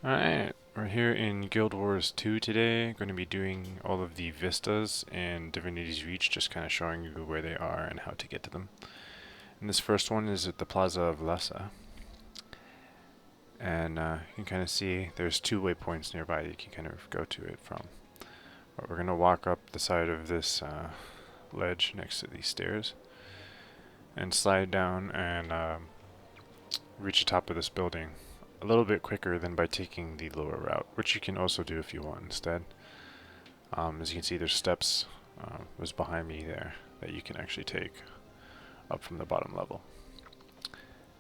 Alright, we're here in Guild Wars 2 today. Going to be doing all of the Vistas and Divinity's Reach, just kind of showing you where they are and how to get to them. And this first one is at the Plaza of Lyssa. And you can kind of see there's two waypoints nearby that you can kind of go to it from. But we're going to walk up the side of this ledge next to these stairs and slide down and reach the top of this building a little bit quicker than by taking the lower route, which you can also do if you want instead. As you can see, there's steps was behind me there that you can actually take up from the bottom level.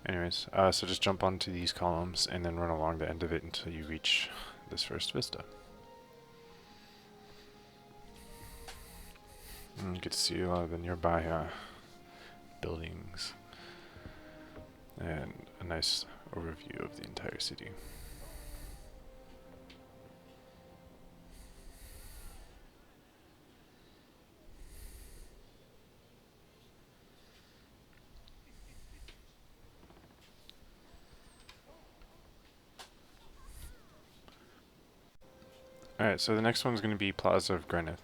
Anyways, so just jump onto these columns and then run along the end of it until you reach this first vista. And you get to see a lot of the nearby buildings and a nice overview of the entire city. Alright, so the next one's going to be Plaza of Grenth.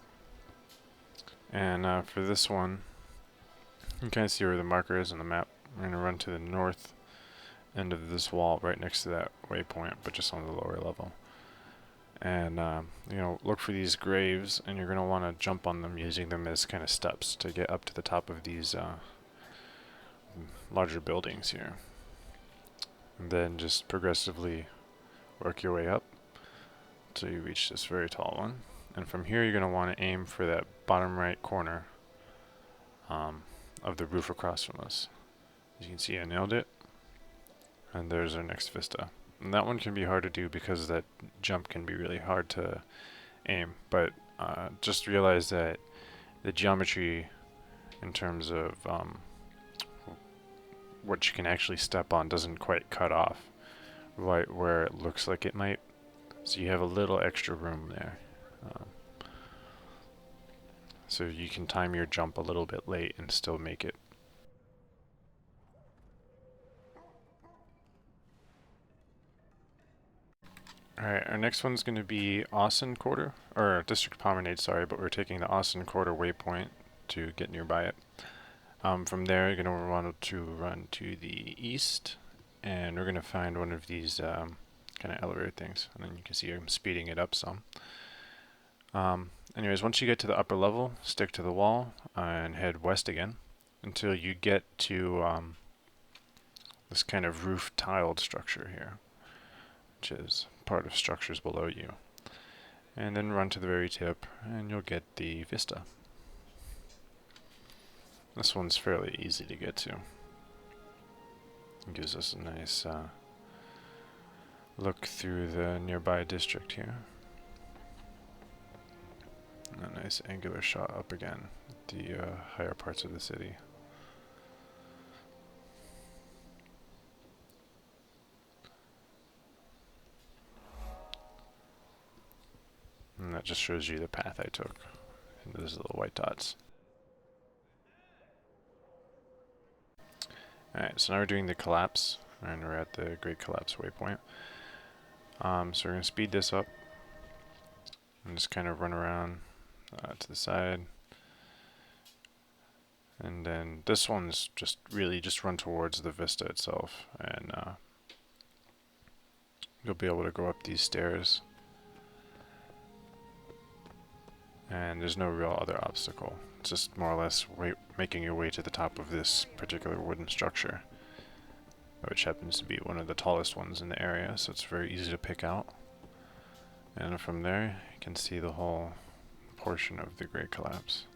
And for this one, you can kind of see where the marker is on the map. We're going to run to the north end of this wall right next to that waypoint, but just on the lower level. And look for these graves, and you're going to want to jump on them using them as kind of steps to get up to the top of these larger buildings here. And then just progressively work your way up until you reach this very tall one. And from here you're going to want to aim for that bottom right corner of the roof across from us. As you can see, I nailed it. And there's our next vista. And that one can be hard to do because that jump can be really hard to aim. But just realize that the geometry in terms of what you can actually step on doesn't quite cut off right where it looks like it might. So you have a little extra room there. So you can time your jump a little bit late and still make it. Alright, our next one's going to be Austin Quarter, or District Promenade, sorry, but we're taking the Austin Quarter waypoint to get nearby it. From there, you're going to want to run to the east, and we're going to find one of these kind of elevator things, and then you can see I'm speeding it up some. Anyways, once you get to the upper level, stick to the wall and head west again until you get to this kind of roof tiled structure here, which is part of structures below you. And then run to the very tip and you'll get the vista. This one's fairly easy to get to. It gives us a nice look through the nearby district here. And a nice angular shot up again at the higher parts of the city. And that just shows you the path I took. And those little white dots. Alright, so now we're doing the collapse, and we're at the Great Collapse waypoint. So we're going to speed this up and just kind of run around to the side. And then this one's just really just run towards the vista itself, and you'll be able to go up these stairs. And there's no real other obstacle. It's just more or less making your way to the top of this particular wooden structure, which happens to be one of the tallest ones in the area, so it's very easy to pick out. And from there, you can see the whole portion of the Great Collapse.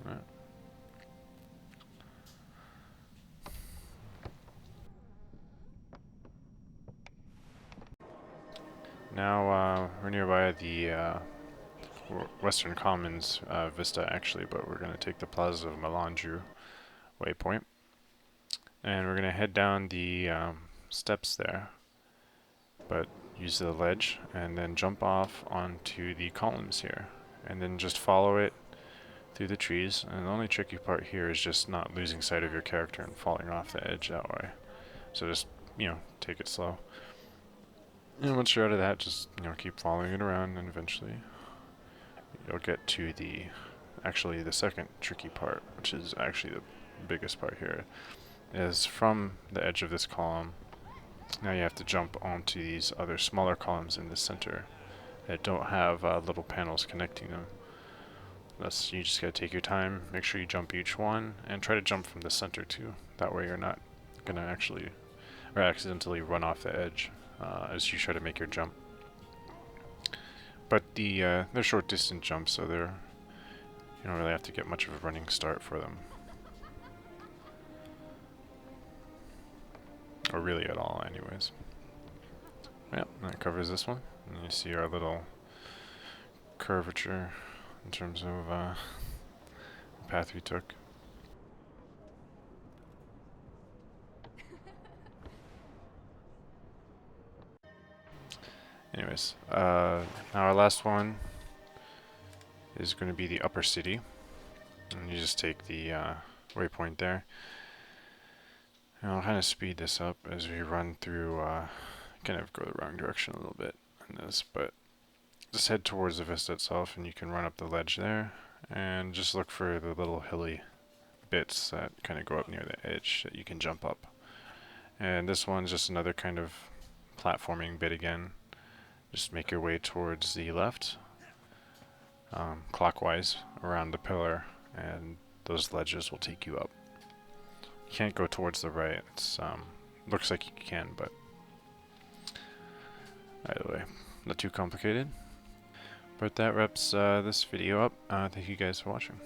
Alright. Now we're nearby the Western Commons vista actually, but we're going to take the Plaza of Melange waypoint. And we're going to head down the steps there. But use the ledge, and then jump off onto the columns here. And then just follow it through the trees. And the only tricky part here is just not losing sight of your character and falling off the edge that way. So just, take it slow. And once you're out of that, just, keep following it around, and eventually you'll get to the second tricky part, which is actually the biggest part here, is from the edge of this column. Now you have to jump onto these other smaller columns in the center that don't have little panels connecting them. Thus, you just gotta take your time, make sure you jump each one, and try to jump from the center too. That way you're not gonna accidentally run off the edge as you try to make your jump. But they're short distance jumps, so you don't really have to get much of a running start for them. Or really at all, anyways. Yep, that covers this one. And you see our little curvature in terms of the path we took. Anyways, now our last one is going to be the upper city. And you just take the waypoint there. And I'll kind of speed this up as we run through, kind of go the wrong direction a little bit in this, but just head towards the vista itself, and you can run up the ledge there, and just look for the little hilly bits that kind of go up near the edge that you can jump up. And this one's just another kind of platforming bit again. Just make your way towards the left, clockwise around the pillar, and those ledges will take you up. You can't go towards the right. It's looks like you can, but either way, not too complicated. But that wraps this video up. Thank you guys for watching.